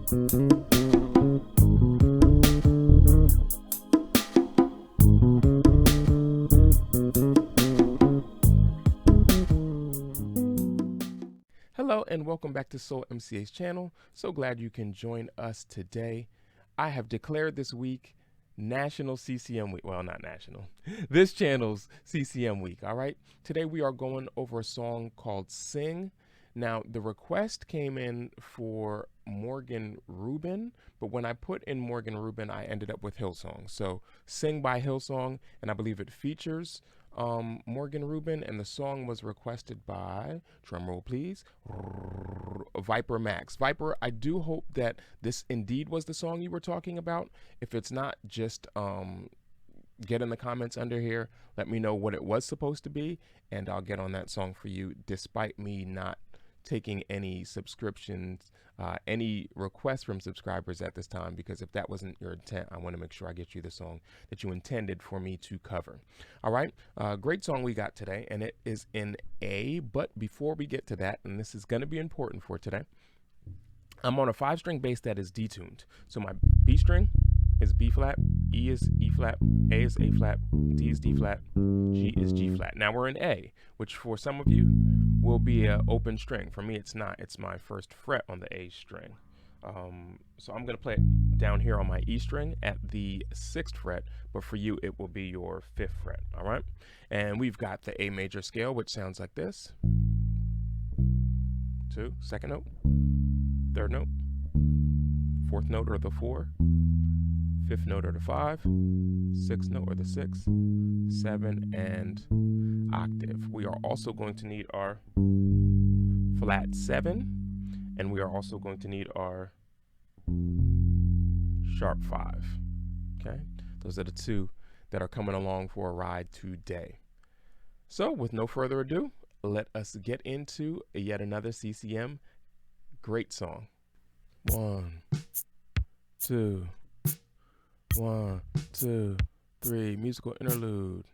Hello and welcome back to Soul MCA's channel. So glad you can join us today. I have declared this week National CCM Week. Well, not national. This channel's CCM Week, all right? Today we are going over a song called Sing. Now, the request came in for Morgan Rubin, but when I put in Morgan Rubin, I ended up with Hillsong. So Sing by Hillsong, and I believe it features Morgan Rubin, and the song was requested by, drumroll please, Viper Max. Viper, I do hope that this indeed was the song you were talking about. If it's not, just get in the comments under here, let me know what it was supposed to be, and I'll get on that song for you, despite me not taking any subscriptions, any requests from subscribers at this time, because if that wasn't your intent, I want to make sure I get you the song that you intended for me to cover. All right, great song we got today, and it is in A, but before we get to that, and this is going to be important for today, I'm on a 5-string bass that is detuned. So my B string is B flat, E is E flat, A is A flat, D is D flat, G is G flat. Now we're in A, which for some of you will be an open string. For me, it's not. It's my first fret on the A string. So I'm going to play it down here on my E string at the 6th fret, but for you, it will be your 5th fret, all right? And we've got the A major scale, which sounds like this. 2, 2nd note, 3rd note, 4th note or the 4, 5th note or the 5, 6th note or the 6, 7, and octave. We are also going to need our flat 7, and we are also going to need our sharp 5. Okay, those are the two that are coming along for a ride today. So with no further ado, let us get into yet another CCM. Great song. 1, 2, 1, 2, 3, musical interlude.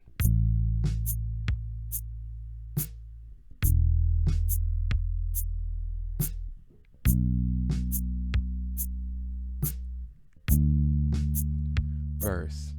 Verse.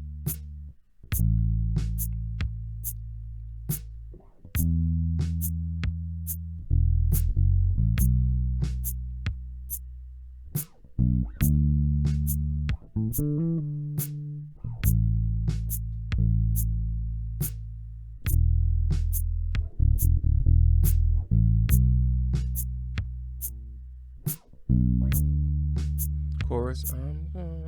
Chorus. I'm gonna.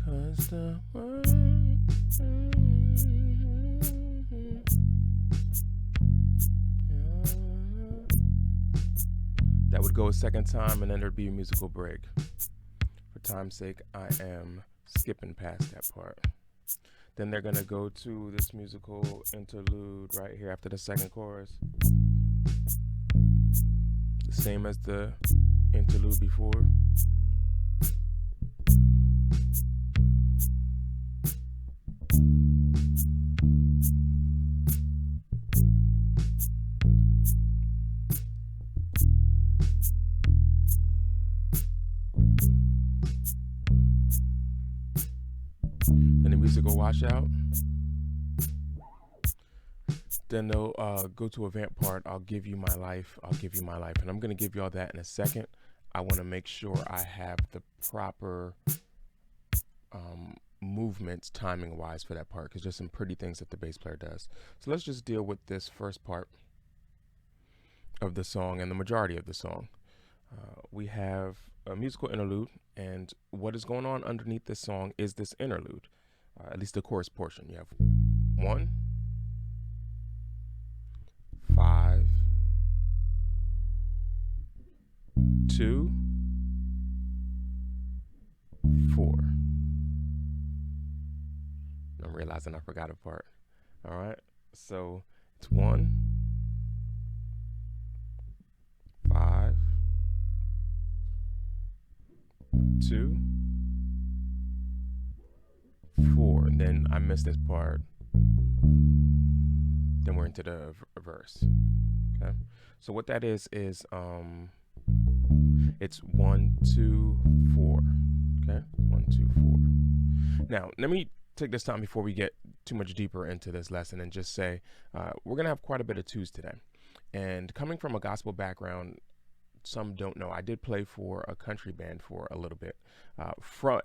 Cause the that would go a second time, and then there'd be a musical break. For time's sake, I am skipping past that part. Then they're gonna go to this musical interlude right here after the second chorus. The same as the interlude before. Then the music will wash out. Then they'll go to a vamp part. I'll give you my life. I'll give you my life. And I'm going to give you all that in a second. I want to make sure I have the proper movements timing wise for that part, because there's some pretty things that the bass player does. So let's just deal with this first part of the song and the majority of the song. We have a musical interlude, and what is going on underneath this song is this interlude, at least the chorus portion. You have 1, 5, 2, 4. I'm realizing I forgot a part. All right, so it's 1, 5, miss this part, then we're into the verse. Okay. So what that is it's 1, 2, 4. Okay. 1, 2, 4. Now, let me take this time before we get too much deeper into this lesson and just say we're going to have quite a bit of twos today. And coming from a gospel background, some don't know, I did play for a country band for a little bit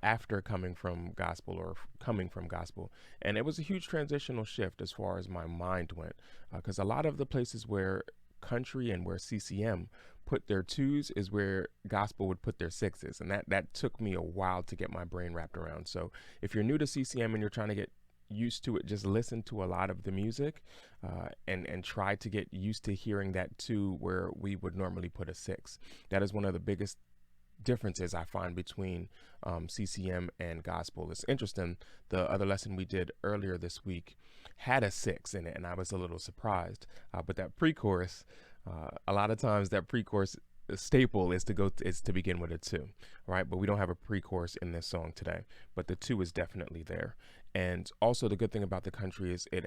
after coming from gospel. And it was a huge transitional shift as far as my mind went, because a lot of the places where country and where CCM put their twos is where gospel would put their sixes. And that took me a while to get my brain wrapped around. So if you're new to CCM and you're trying to get used to it, just listen to a lot of the music and try to get used to hearing that two where we would normally put a six. That is one of the biggest differences I find between CCM and gospel. It's interesting, the other lesson we did earlier this week had a six in it, and I was a little surprised, but that pre-chorus, a lot of times that pre-chorus staple is to begin with a two, right? But we don't have a pre-chorus in this song today, but the two is definitely there. And also the good thing about the country is it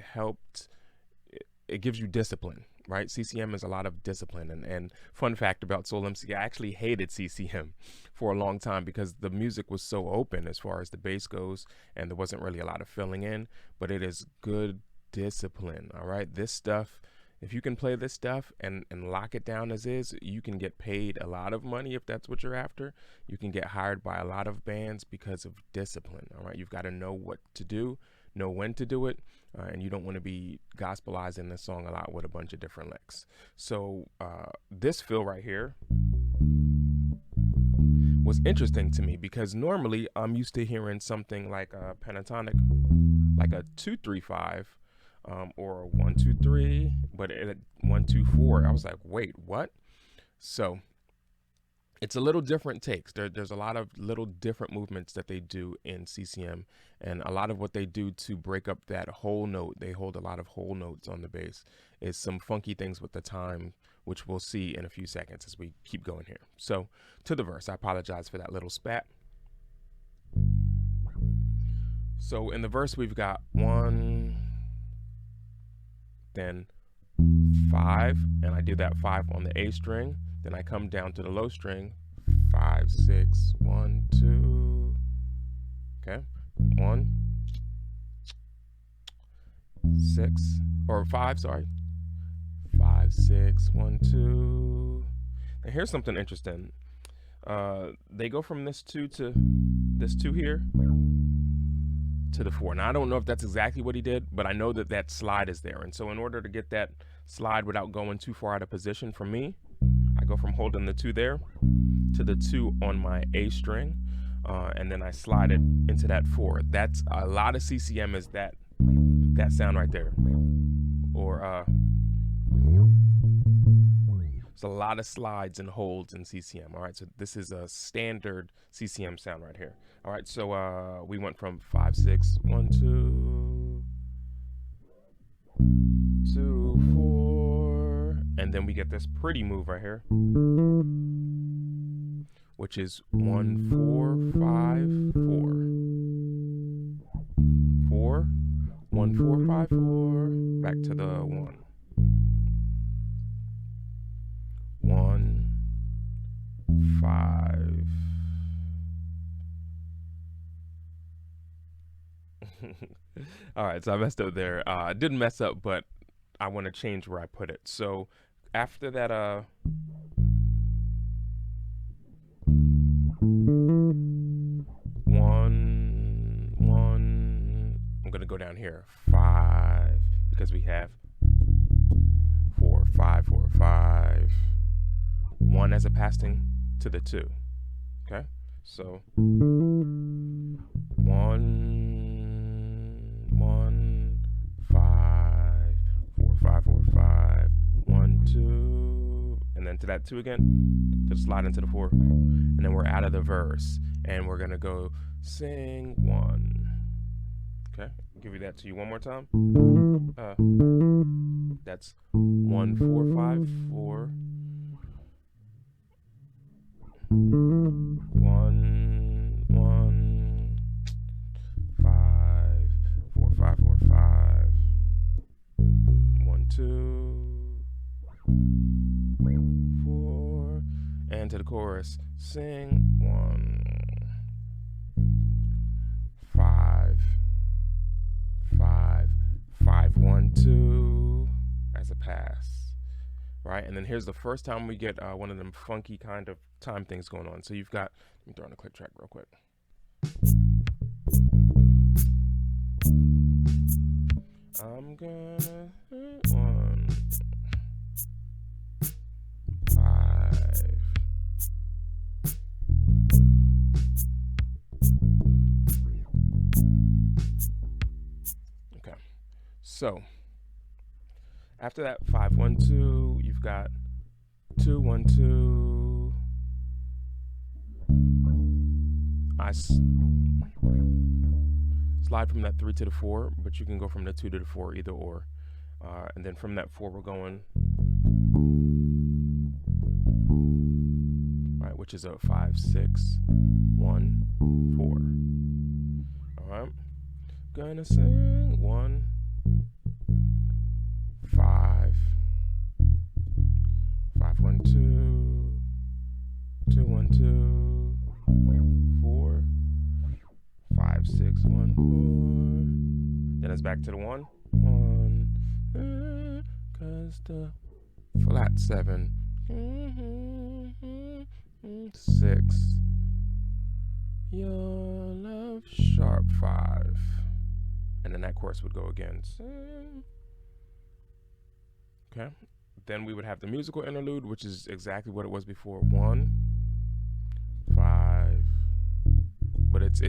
gives you discipline, right? CCM is a lot of discipline. And fun fact about Soul MC, I actually hated CCM for a long time because the music was so open as far as the bass goes, and there wasn't really a lot of filling in, but it is good discipline, all right? This stuff, if you can play this stuff and lock it down as is, you can get paid a lot of money if that's what you're after. You can get hired by a lot of bands because of discipline, all right? You've got to know what to do, know when to do it, and you don't want to be gospelizing the song a lot with a bunch of different licks. So this fill right here was interesting to me because normally I'm used to hearing something like a pentatonic, like a 2-3-5, or a 1-2-3, but at 1-2-4, I was like, wait, what? So it's a little different takes. There's a lot of little different movements that they do in CCM, and a lot of what they do to break up that whole note, they hold a lot of whole notes on the bass, is some funky things with the time, which we'll see in a few seconds as we keep going here. So to the verse, I apologize for that little spat. So in the verse, we've got 1, then 5, and I do that 5 on the A string. Then I come down to the low string, 5, 6, 1, 2. Okay, 1, 6, or 5, sorry. 5, 6, 1, 2. Now here's something interesting. They go from this 2 to this 2 here to the 4. Now I don't know if that's exactly what he did, but I know that slide is there. And so in order to get that slide without going too far out of position for me, I go from holding the 2 there to the 2 on my A string, and then I slide it into that 4. That's a lot of CCM is that sound right there. Or it's a lot of slides and holds in CCM. All right, so this is a standard CCM sound right here. All right, so we went from 5, 6, 1, 2, 2, 4, and then we get this pretty move right here, which is 1, 4, 5, 4, 4, 1, 4, 5, 4, back to the 1. 1, 5. All right, so I messed up there. I didn't mess up, but I want to change where I put it. So after that, 1, 1, I'm going to go down here, 5, because we have 4, 5, 4, 5. 1 as a passing to the 2. Okay, so 1, 1, 5, 4, 5, 4, 5, 1, 2, and then to that 2 again, to slide into the 4, and then we're out of the verse, and we're gonna go sing 1. Okay, I'll give you that to you one more time. That's 1, 4, 5, 4. 1, 1, 5, 4, 5, into the chorus. Sing 1, 5, 5, 5, 1, 2 as a pass, right? And then here's the first time we get one of them funky kind of time things going on. So you've got, let me throw in a click track real quick. I'm gonna 1, 5. Okay, so after that 5, 1, 2, you've got 2, 1, 2. I slide from that 3 to the 4, but you can go from the 2 to the 4, either or. And then from that 4, we're going, right, which is a 5, 6, 1, 4. All right, gonna sing 1, 5, 5, 1, 2, 2, 1, 2, 4, 5, 6, 1, 4. Then it's back to the 1, 1, 'cause the flat 7, 6, your love sharp 5, and then that chorus would go again. Okay, then we would have the musical interlude, which is exactly what it was before. 1, 5, but it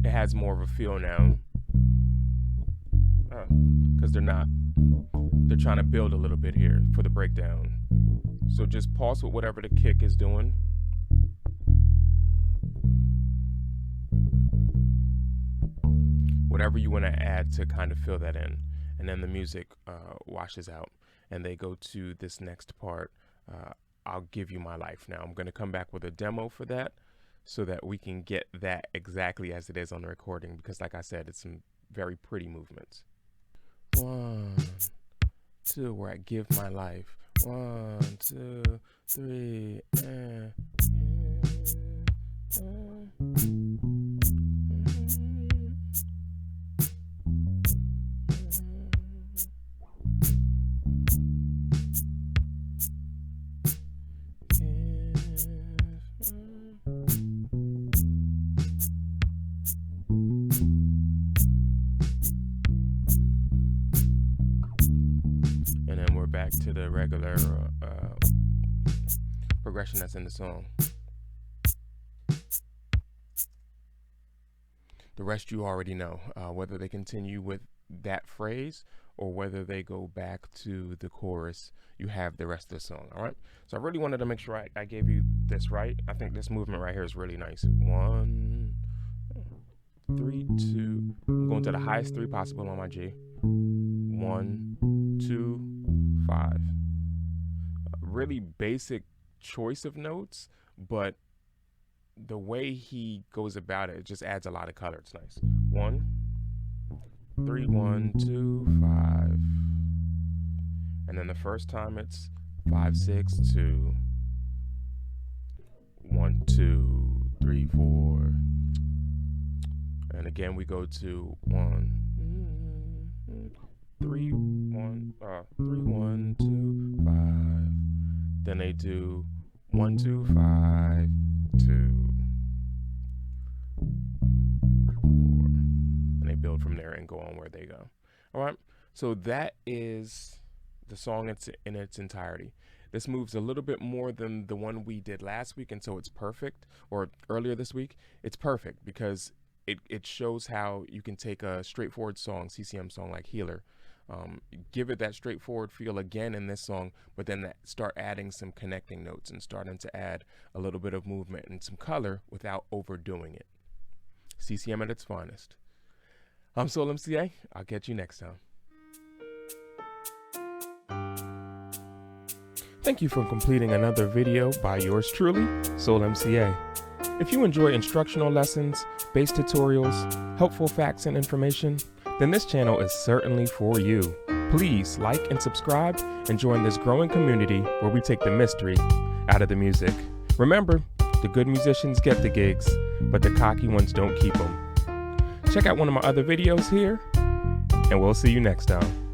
has more of a feel now, because they're trying to build a little bit here for the breakdown. So just pause with whatever the kick is doing. Whatever you want to add to kind of fill that in. And then the music washes out and they go to this next part. I'll give you my life. Now I'm going to come back with a demo for that so that we can get that exactly as it is on the recording, because like I said, it's some very pretty movements. 1, 2, where I give my life. 1, 2, 3, and then we're back to the regular progression that's in the song. The rest you already know, whether they continue with that phrase or whether they go back to the chorus, you have the rest of the song. All right, so I really wanted to make sure I gave you this right. I think this movement right here is really nice. 1, 3, 2. I'm going to the highest 3 possible on my G. 1, 2, 5. Really basic choice of notes, but the way he goes about it just adds a lot of color. It's nice. 1, 3, 1, 2, 5. And then the first time it's 5, 6, 2, 1, 2, 3, 4. And again we go to 1, 3, 1, 3, 1, 2, 5. Then they do 1, 2, 5, 2, 4, and they build from there and go on where they go. All right, so that is the song in its entirety. This moves a little bit more than the one we did last week, and so it's perfect, or earlier this week. It's perfect because it shows how you can take a straightforward song, CCM song like Healer, give it that straightforward feel again in this song, but then start adding some connecting notes and starting to add a little bit of movement and some color without overdoing it. CCM at its finest. I'm Soul MCA. I'll catch you next time. Thank you for completing another video by yours truly, Soul MCA. If you enjoy instructional lessons, bass tutorials, helpful facts and information, then this channel is certainly for you. Please like and subscribe and join this growing community where we take the mystery out of the music. Remember, the good musicians get the gigs, but the cocky ones don't keep them. Check out one of my other videos here, and we'll see you next time.